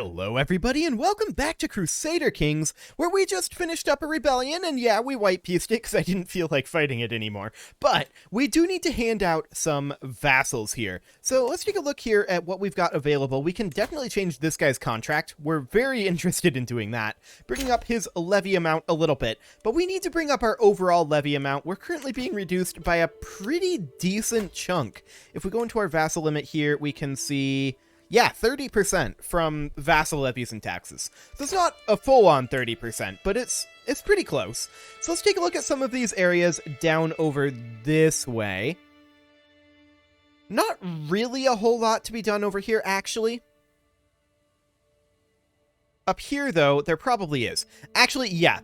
Hello everybody and welcome back to Crusader Kings, where we just finished up a rebellion, and yeah, we white-pieced it because I didn't feel like fighting it anymore. But we do need to hand out some vassals here. So let's take a look here at what we've got available. We can definitely change this guy's contract. We're very interested in doing that, bringing up his levy amount a little bit. But we need to bring up our overall levy amount. We're currently being reduced by a pretty decent chunk. If we go into our vassal limit here, we can see... yeah, 30% from vassal levies and taxes. So it's not a full-on 30%, but it's pretty close. So let's take a look at some of these areas down over this way. Not really a whole lot to be done over here, actually. Up here, though, there probably is. Actually, yeah,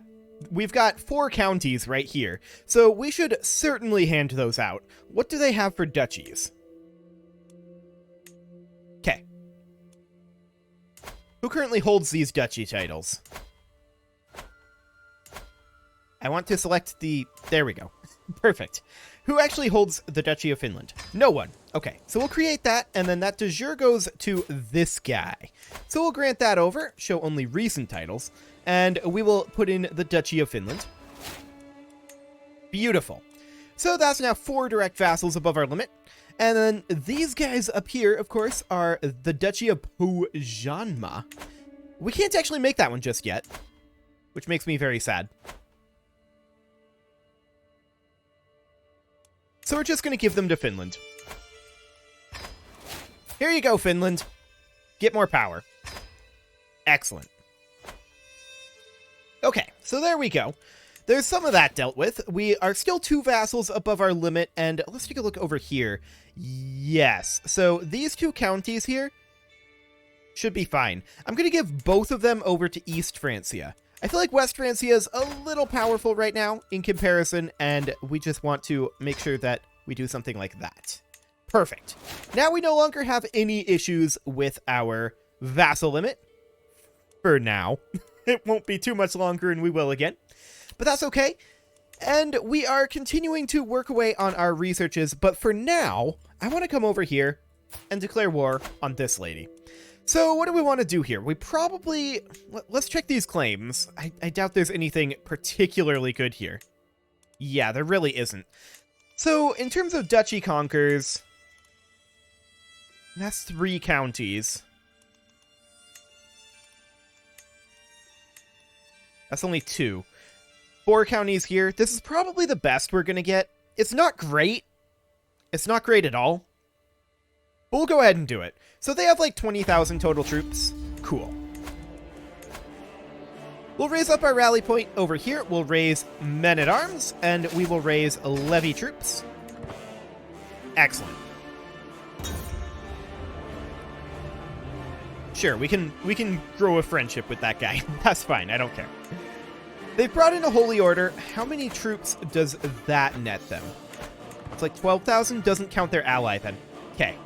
we've got 4 counties right here, so we should certainly hand those out. What do they have for duchies? Okay. Who currently holds these duchy titles? I want to select the... there we go. Perfect. Who actually holds the Duchy of Finland? No one. Okay, so we'll create that, and then that de jure goes to this guy. So we'll grant that over, show only recent titles, and we will put in the Duchy of Finland. Beautiful. So that's now 4 direct vassals above our limit. And then these guys up here, of course, are the Duchy of Pujanma. We can't actually make that one just yet, which makes me very sad. So we're just going to give them to Finland. Here you go, Finland. Get more power. Excellent. Okay, so there we go. There's some of that dealt with. We are still 2 vassals above our limit, and let's take a look over here. Yes, so these 2 counties here should be fine. I'm going to give both of them over to East Francia. I feel like West Francia is a little powerful right now in comparison, and we just want to make sure that we do something like that. Perfect. Now we no longer have any issues with our vassal limit. For now. It won't be too much longer, and we will again. But that's okay. And we are continuing to work away on our researches, but for now, I want to come over here and declare war on this lady. So what do we want to do here? We probably... let's check these claims. I doubt there's anything particularly good here. Yeah, there really isn't. So in terms of duchy conquers, that's 3 counties. That's only 2. 4 counties here. This is probably the best we're going to get. It's not great. It's not great at all. But we'll go ahead and do it. So they have like 20,000 total troops. Cool. We'll raise up our rally point over here. We'll raise men-at-arms, and we will raise levy troops. Excellent. Sure, we can grow a friendship with that guy. That's fine. I don't care. They've brought in a holy order. How many troops does that net them? It's like 12,000. Doesn't count their ally then. Okay.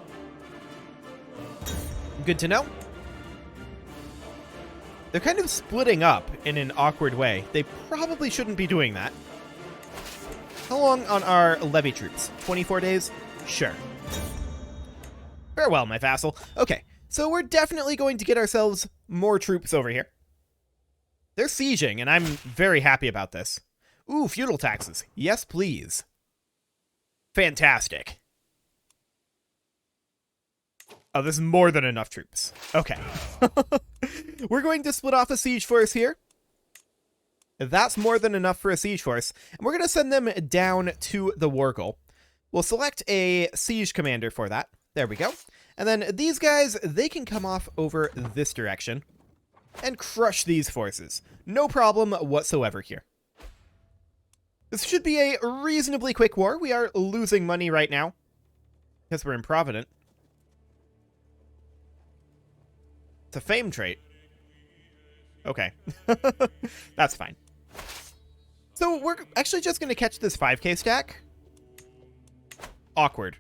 Good to know. They're kind of splitting up in an awkward way. They probably shouldn't be doing that. How long on our levy troops? 24 days? Sure. Farewell, my vassal. Okay, so we're definitely going to get ourselves more troops over here. They're sieging, and I'm very happy about this. Ooh, feudal taxes. Yes, please. Fantastic. Oh, this is more than enough troops. Okay. We're going to split off a siege force here. That's more than enough for a siege force. And we're going to send them down to the Wargle. We'll select a siege commander for that. There we go. And then these guys, they can come off over this direction and crush these forces. No problem whatsoever here. This should be a reasonably quick war. We are losing money right now because we're improvident. It's a fame trait. Okay. That's fine. So we're actually just going to catch this 5k stack. Awkward.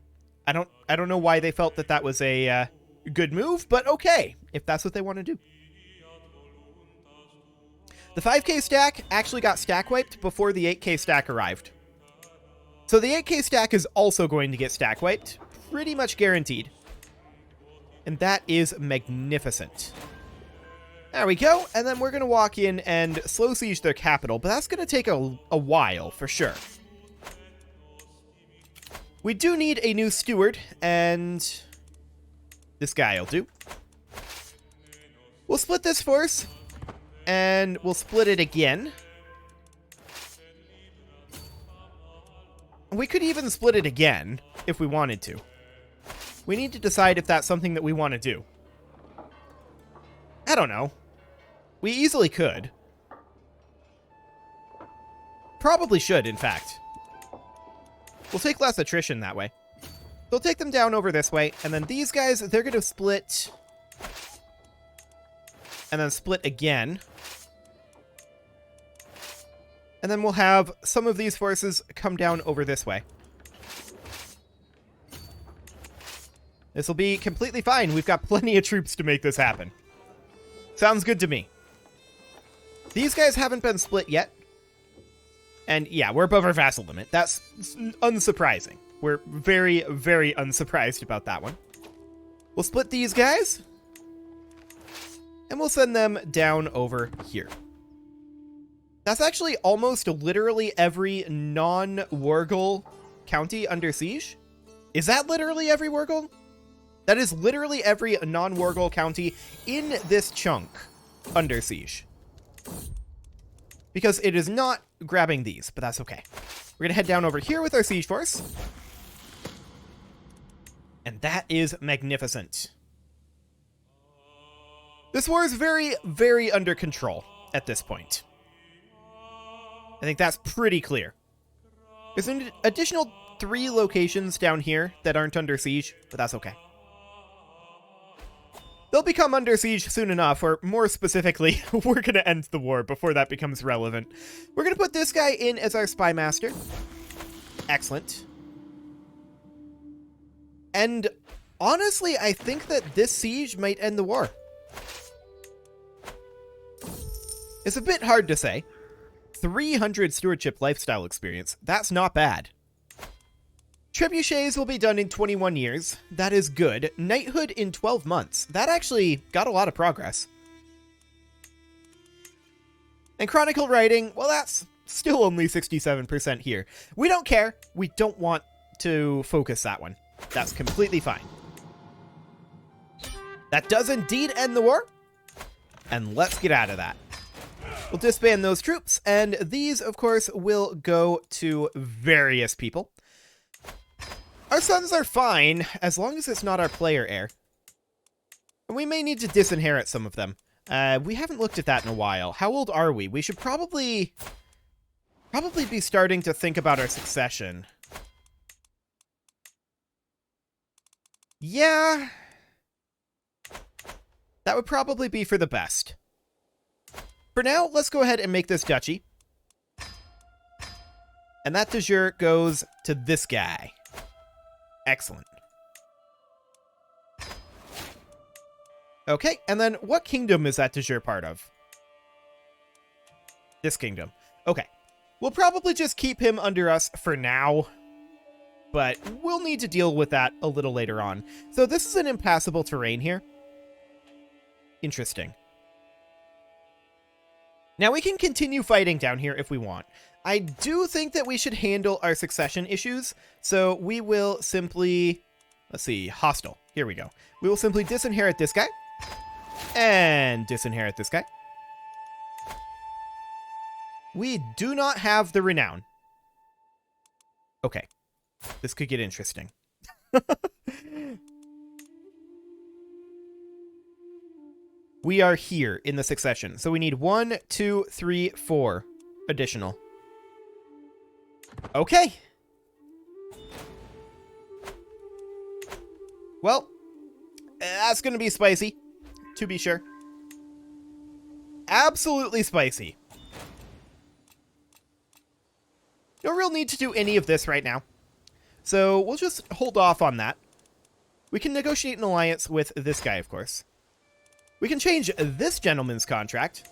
I don't know why they felt that that was a good move, but okay, if that's what they want to do. The 5k stack actually got stack wiped before the 8k stack arrived. So the 8k stack is also going to get stack wiped, pretty much guaranteed. And that is magnificent. There we go, and then we're going to walk in and slow siege their capital, but that's going to take a while, for sure. We do need a new steward, and this guy will do. We'll split this force, and we'll split it again. We could even split it again, if we wanted to. We need to decide if that's something that we want to do. I don't know. We easily could. Probably should, in fact. We'll take less attrition that way. We'll take them down over this way, and then these guys, they're going to split. And then split again. And then we'll have some of these forces come down over this way. This will be completely fine. We've got plenty of troops to make this happen. Sounds good to me. These guys haven't been split yet. And yeah, we're above our vassal limit. That's unsurprising. We're very, very unsurprised about that one. We'll split these guys. And we'll send them down over here. That's actually almost literally every non-Wargle county under siege. Is that literally every Wargle? That is literally every non-Wargle county in this chunk under siege. Because it is not grabbing these, but that's okay. We're going to head down over here with our siege force. And that is magnificent. This war is very, very under control at this point. I think that's pretty clear. There's an additional 3 locations down here that aren't under siege, but that's okay. They'll become under siege soon enough, or more specifically, we're going to end the war before that becomes relevant. We're going to put this guy in as our spy master. Excellent. And honestly, I think that this siege might end the war. It's a bit hard to say. 300 stewardship lifestyle experience. That's not bad. Trebuchets will be done in 21 years. That is good. Knighthood in 12 months. That actually got a lot of progress. And Chronicle writing, well, that's still only 67% here. We don't care. We don't want to focus that one. That's completely fine. That does indeed end the war. And let's get out of that. We'll disband those troops, and these, of course, will go to various people. Our sons are fine, as long as it's not our player heir. And we may need to disinherit some of them. We haven't looked at that in a while. How old are we? We should probably be starting to think about our succession. Yeah. That would probably be for the best. For now, let's go ahead and make this duchy. And that de jure goes to this guy. Excellent. Okay, and then what kingdom is that de jure part of? This kingdom. Okay. We'll probably just keep him under us for now. But we'll need to deal with that a little later on. So this is an impassable terrain here. Interesting. Now, we can continue fighting down here if we want. I do think that we should handle our succession issues, so we will simply... Let's see, hostile. Here we go. We will simply disinherit this guy, and disinherit this guy. We do not have the renown. Okay. This could get interesting. We are here in the succession. So we need 1, 2, 3, 4 additional. Okay. Well, that's going to be spicy, to be sure. Absolutely spicy. No real need to do any of this right now. So we'll just hold off on that. We can negotiate an alliance with this guy, of course. We can change this gentleman's contract.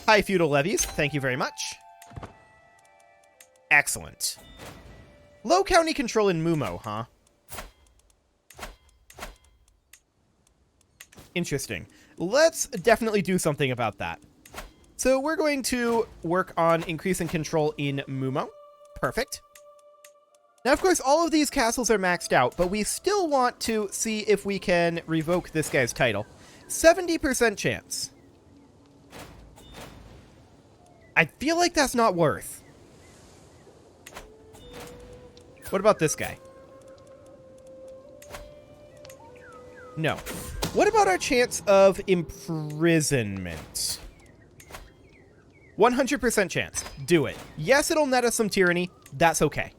High feudal levies, thank you very much. Excellent. Low county control in Mumo, huh? Interesting. Let's definitely do something about that. So we're going to work on increasing control in Mumo. Perfect. Now, of course, all of these castles are maxed out, but we still want to see if we can revoke this guy's title. 70% chance. I feel like that's not worth. What about this guy? No. What about our chance of imprisonment? 100% chance. Do it. Yes, it'll net us some tyranny. That's okay.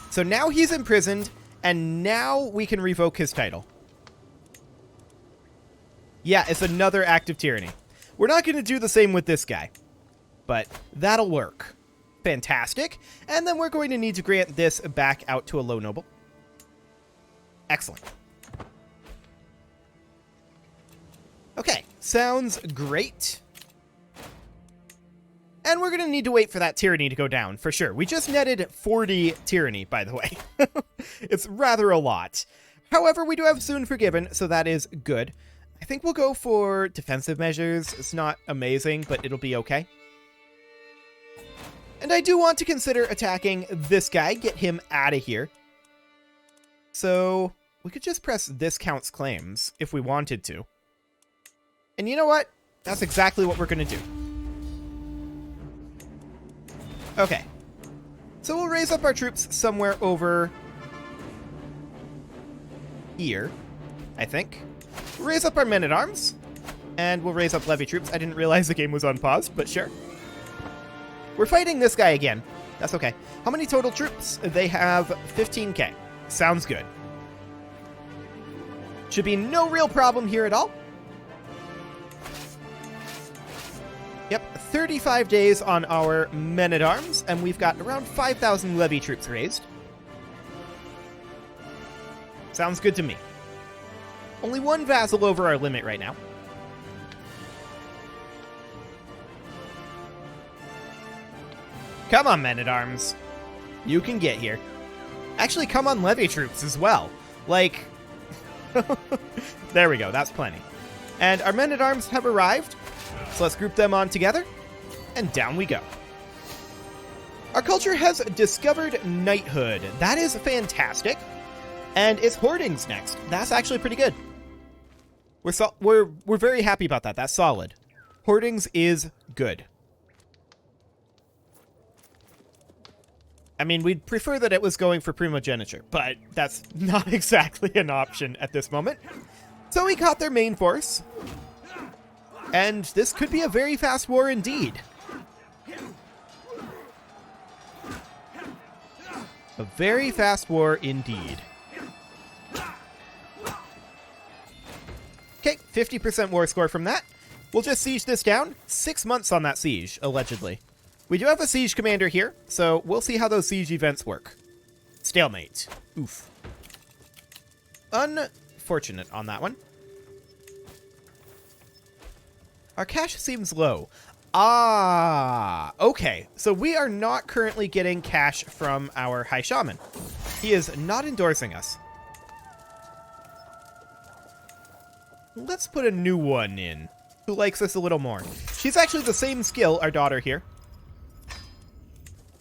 So now he's imprisoned, and now we can revoke his title. Yeah, it's another act of tyranny. We're not going to do the same with this guy, but that'll work. Fantastic. And then we're going to need to grant this back out to a low noble. Excellent. Okay, sounds great. And we're going to need to wait for that tyranny to go down, for sure. We just netted 40 tyranny, by the way. It's rather a lot. However, we do have Soon Forgiven, so that is good. I think we'll go for defensive measures. It's not amazing, but it'll be okay. And I do want to consider attacking this guy, get him out of here. So we could just press this counts claims if we wanted to. And you know what? That's exactly what we're going to do. Okay. So we'll raise up our troops somewhere over here, I think. We'll raise up our men-at-arms, and we'll raise up levy troops. I didn't realize the game was on pause, but sure. We're fighting this guy again. That's okay. How many total troops? They have 15k. Sounds good. Should be no real problem here at all. Yep, 35 days on our men-at-arms, and we've got around 5,000 levy troops raised. Sounds good to me. Only one vassal over our limit right now. Come on, men-at-arms. You can get here. Actually, come on, levy troops as well. Like, there we go, that's plenty. And our men-at-arms have arrived. So let's group them on together, and down we go. Our culture has discovered knighthood. That is fantastic. And it's Hordings next. That's actually pretty good. We're very happy about that. That's solid. Hordings is good. I mean, we'd prefer that it was going for primogeniture, but that's not exactly an option at this moment. So we caught their main force. And this could be a very fast war indeed. A very fast war indeed. Okay, 50% war score from that. We'll just siege this down. 6 months on that siege, allegedly. We do have a siege commander here, so we'll see how those siege events work. Stalemate. Oof. Unfortunate on that one. Our cash seems low. Ah, okay. So we are not currently getting cash from our High Shaman. He is not endorsing us. Let's put a new one in, who likes us a little more. She's actually the same skill, our daughter here.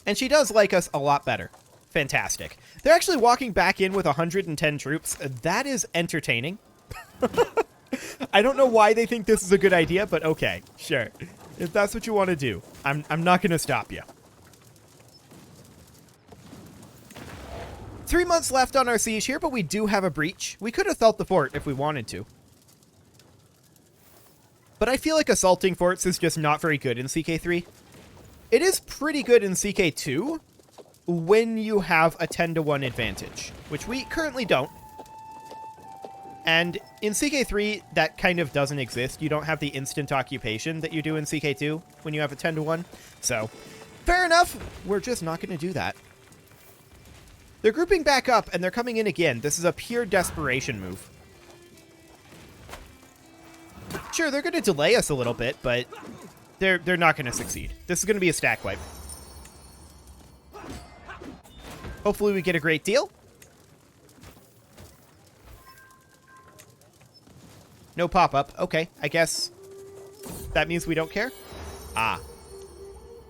And she does like us a lot better. Fantastic. They're actually walking back in with 110 troops. That is entertaining. I don't know why they think this is a good idea, but okay, sure. If that's what you want to do, I'm not going to stop you. 3 months left on our siege here, but we do have a breach. We could have felt the fort if we wanted to. But I feel like assaulting forts is just not very good in CK3. It is pretty good in CK2 when you have a 10-to-1 advantage, which we currently don't. And in CK3, that kind of doesn't exist. You don't have the instant occupation that you do in CK2 when you have a 10-to-1. So, fair enough. We're just not going to do that. They're grouping back up, and they're coming in again. This is a pure desperation move. Sure, they're going to delay us a little bit, but they're not going to succeed. This is going to be a stack wipe. Hopefully we get a great deal. No pop-up. Okay, I guess that means we don't care? Ah.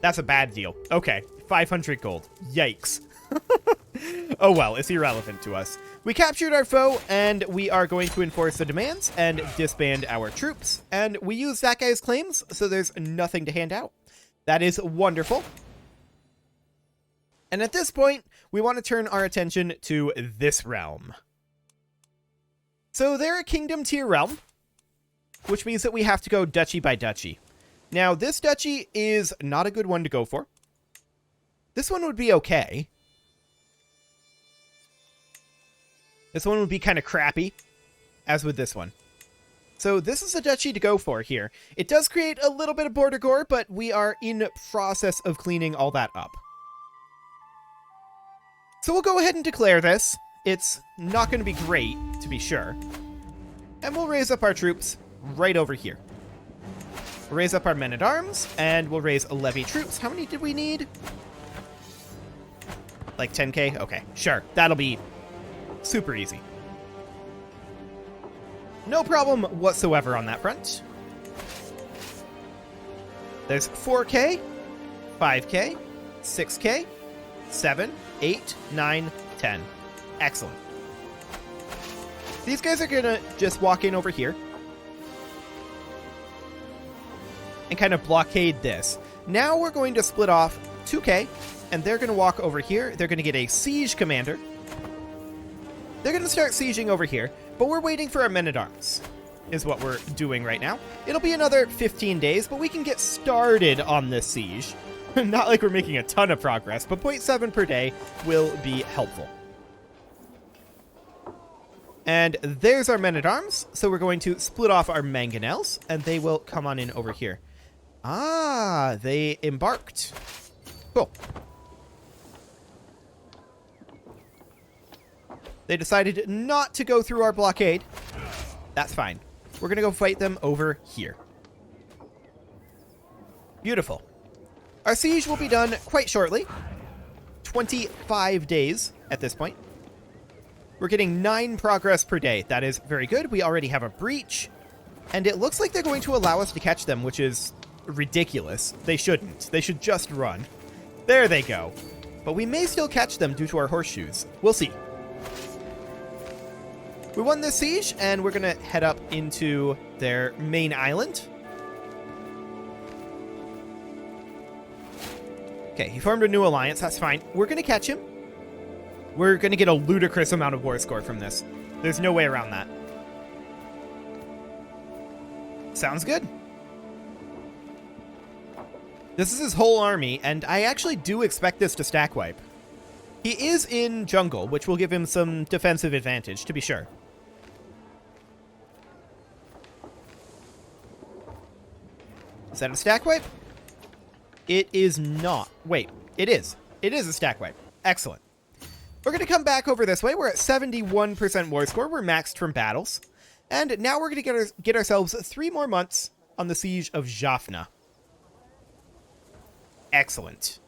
That's a bad deal. Okay, 500 gold. Yikes. Oh well, it's irrelevant to us. We captured our foe, and we are going to enforce the demands and disband our troops. And we use that guy's claims, so there's nothing to hand out. That is wonderful. And at this point, we want to turn our attention to this realm. So they're a kingdom tier realm, which means that we have to go duchy by duchy. Now, this duchy is not a good one to go for. This one would be okay. This one would be kind of crappy, as with this one. So this is a duchy to go for here. It does create a little bit of border gore, but we are in process of cleaning all that up. So we'll go ahead and declare this. It's not going to be great, to be sure. And we'll raise up our troops right over here. We'll raise up our men-at-arms, and we'll raise a levy troops. How many did we need? Like 10k? Okay, sure. That'll be super easy. No problem whatsoever on that front. There's 4k, 5k, 6k, 7, 8, 9, 10. Excellent. These guys are going to just walk in over here and kind of blockade this. Now we're going to split off 2k, and they're going to walk over here. They're going to get a siege commander. They're going to start sieging over here, but we're waiting for our men-at-arms, is what we're doing right now. It'll be another 15 days, but we can get started on this siege. Not like we're making a ton of progress, but 0.7 per day will be helpful. And there's our men-at-arms, so we're going to split off our mangonels, and they will come on in over here. Ah, they embarked. Cool. They decided not to go through our blockade. That's fine. We're going to go fight them over here. Beautiful. Our siege will be done quite shortly. 25 days at this point. We're getting 9 progress per day. That is very good. We already have a breach. And it looks like they're going to allow us to catch them, which is ridiculous. They shouldn't. They should just run. There they go. But we may still catch them due to our horseshoes. We'll see. We won this siege, and we're going to head up into their main island. Okay, he formed a new alliance. That's fine. We're going to catch him. We're going to get a ludicrous amount of war score from this. There's no way around that. Sounds good. This is his whole army, and I actually do expect this to stack wipe. He is in jungle, which will give him some defensive advantage, to be sure. Is that a stack wipe? It is not. Wait, it is. It is a stack wipe. Excellent. We're going to come back over this way. We're at 71% war score. We're maxed from battles. And now we're going to get ourselves 3 more months on the siege of Jaffna. Excellent.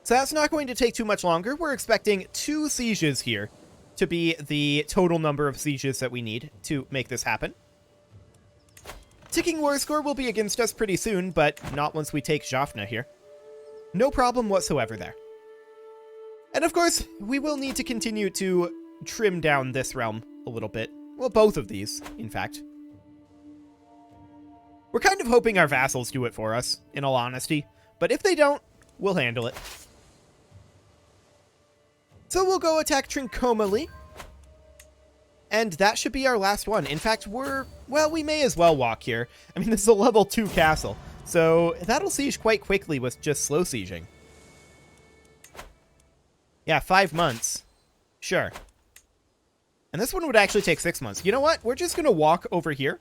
So that's not going to take too much longer. We're expecting 2 sieges here to be the total number of sieges that we need to make this happen. Ticking war score will be against us pretty soon, but not once we take Jaffna here. No problem whatsoever there. And of course, we will need to continue to trim down this realm a little bit. Well, both of these, in fact. We're kind of hoping our vassals do it for us, in all honesty. But if they don't, we'll handle it. So we'll go attack Trincomalee. And that should be our last one. In fact, we may as well walk here. I mean, this is a level 2 castle. So that'll siege quite quickly with just slow sieging. Yeah, 5 months. Sure. And this one would actually take 6 months. You know what? We're just going to walk over here.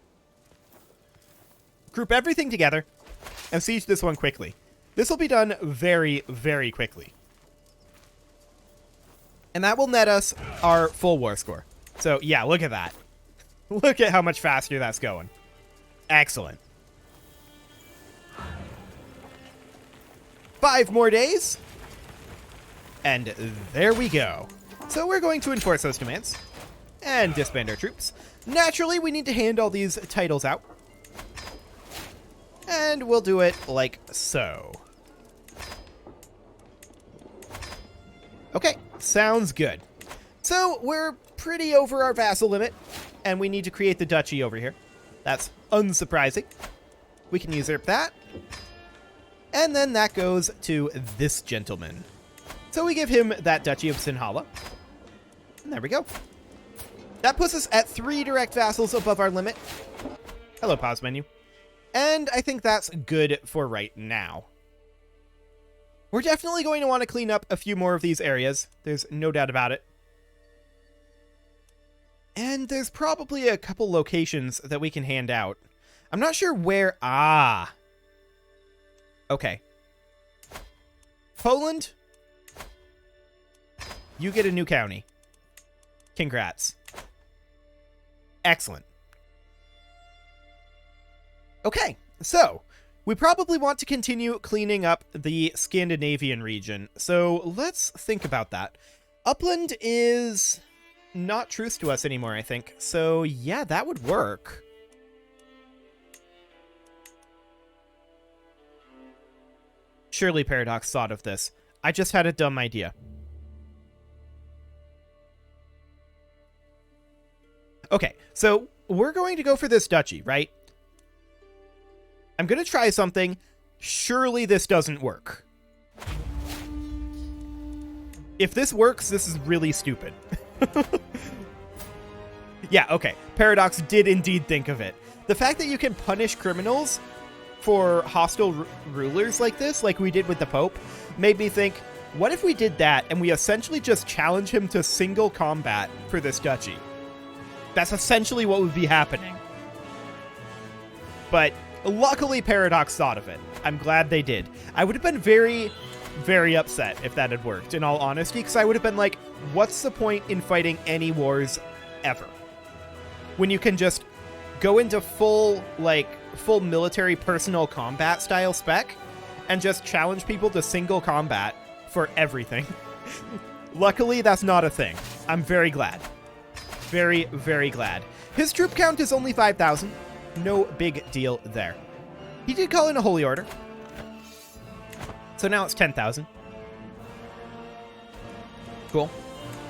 Group everything together. And siege this one quickly. This will be done very, very quickly. And that will net us our full war score. So, yeah, look at that. Look at how much faster that's going. Excellent. 5 more days. And there we go. So we're going to enforce those demands. And disband our troops. Naturally, we need to hand all these titles out. And we'll do it like so. Okay, sounds good. So we're pretty over our vassal limit, and we need to create the duchy over here. That's unsurprising. We can usurp that. And then that goes to this gentleman. So we give him that duchy of Sinhala. And there we go. That puts us at 3 direct vassals above our limit. Hello, pause menu. And I think that's good for right now. We're definitely going to want to clean up a few more of these areas. There's no doubt about it. And there's probably a couple locations that we can hand out. I'm not sure where... Ah. Okay. Poland. You get a new county. Congrats. Excellent. Okay, so we probably want to continue cleaning up the Scandinavian region. So let's think about that. Upland is not truce to us anymore, I think. So yeah, that would work. Surely Paradox thought of this. I just had a dumb idea. Okay, so we're going to go for this duchy, right? I'm going to try something. Surely this doesn't work. If this works, this is really stupid. Yeah, okay. Paradox did indeed think of it. The fact that you can punish criminals for hostile rulers like this, like we did with the Pope, made me think, what if we did that and we essentially just challenge him to single combat for this duchy? That's essentially what would be happening. But luckily Paradox thought of it. I'm glad they did. I would have been very, very upset if that had worked, in all honesty, because I would have been like, what's the point in fighting any wars ever? When you can just go into full military personal combat style spec and just challenge people to single combat for everything. Luckily, that's not a thing. I'm very glad. Very, very glad. His troop count is only 5,000. No big deal there. He did call in a holy order. So now it's 10,000. Cool.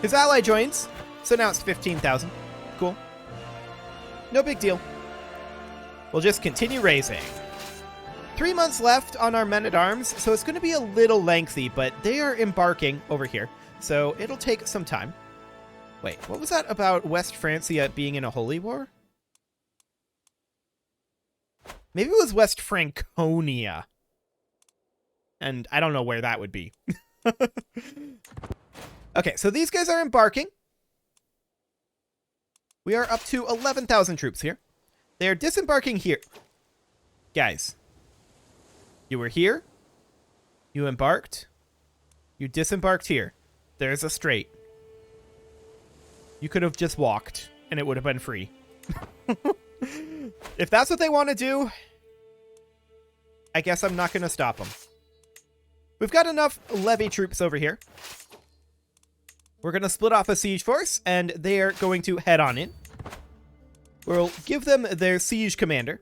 His ally joins. So now it's 15,000. Cool. No big deal. We'll just continue raising. 3 months left on our men-at-arms, so it's going to be a little lengthy, but they are embarking over here, so it'll take some time. Wait, what was that about West Francia being in a holy war? Maybe it was West Franconia. And I don't know where that would be. Okay, so these guys are embarking. We are up to 11,000 troops here. They are disembarking here. Guys, you were here. You embarked. You disembarked here. There's a strait. You could have just walked, and it would have been free. If that's what they want to do, I guess I'm not going to stop them. We've got enough levy troops over here. We're going to split off a siege force, and they are going to head on in. We'll give them their siege commander.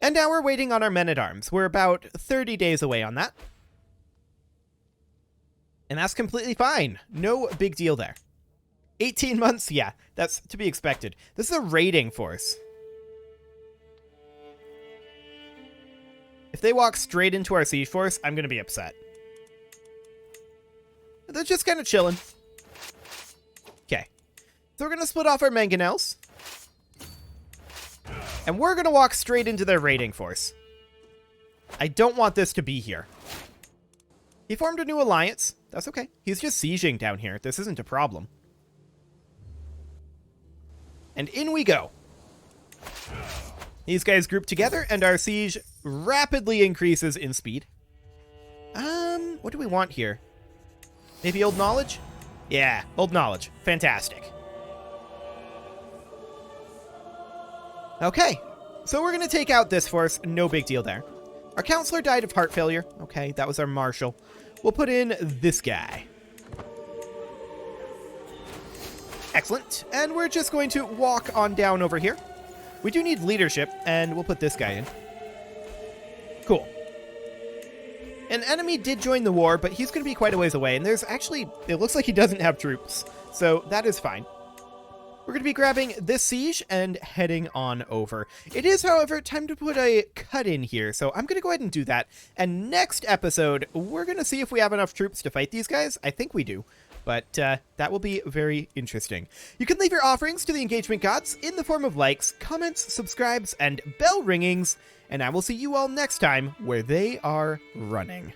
And now we're waiting on our men-at-arms. We're about 30 days away on that. And that's completely fine. No big deal there. 18 months? Yeah, that's to be expected. This is a raiding force. If they walk straight into our siege force, I'm going to be upset. They're just kind of chilling. Okay. So we're going to split off our mangonels. And we're going to walk straight into their raiding force. I don't want this to be here. He formed a new alliance. That's okay. He's just sieging down here. This isn't a problem. And in we go. These guys group together, and our siege rapidly increases in speed. What do we want here? Maybe old knowledge? Yeah, old knowledge. Fantastic. Okay, so we're going to take out this force. No big deal there. Our counselor died of heart failure. Okay, that was our marshal. We'll put in this guy. Excellent. And we're just going to walk on down over here. We do need leadership, and we'll put this guy in. Cool. An enemy did join the war, but he's going to be quite a ways away, and there's actually, it looks like he doesn't have troops, so that is fine. We're going to be grabbing this siege and heading on over. It is, however, time to put a cut in here, so I'm going to go ahead and do that. And next episode, we're going to see if we have enough troops to fight these guys. I think we do, but that will be very interesting. You can leave your offerings to the engagement gods in the form of likes, comments, subscribes, and bell ringings, and I will see you all next time where they are running.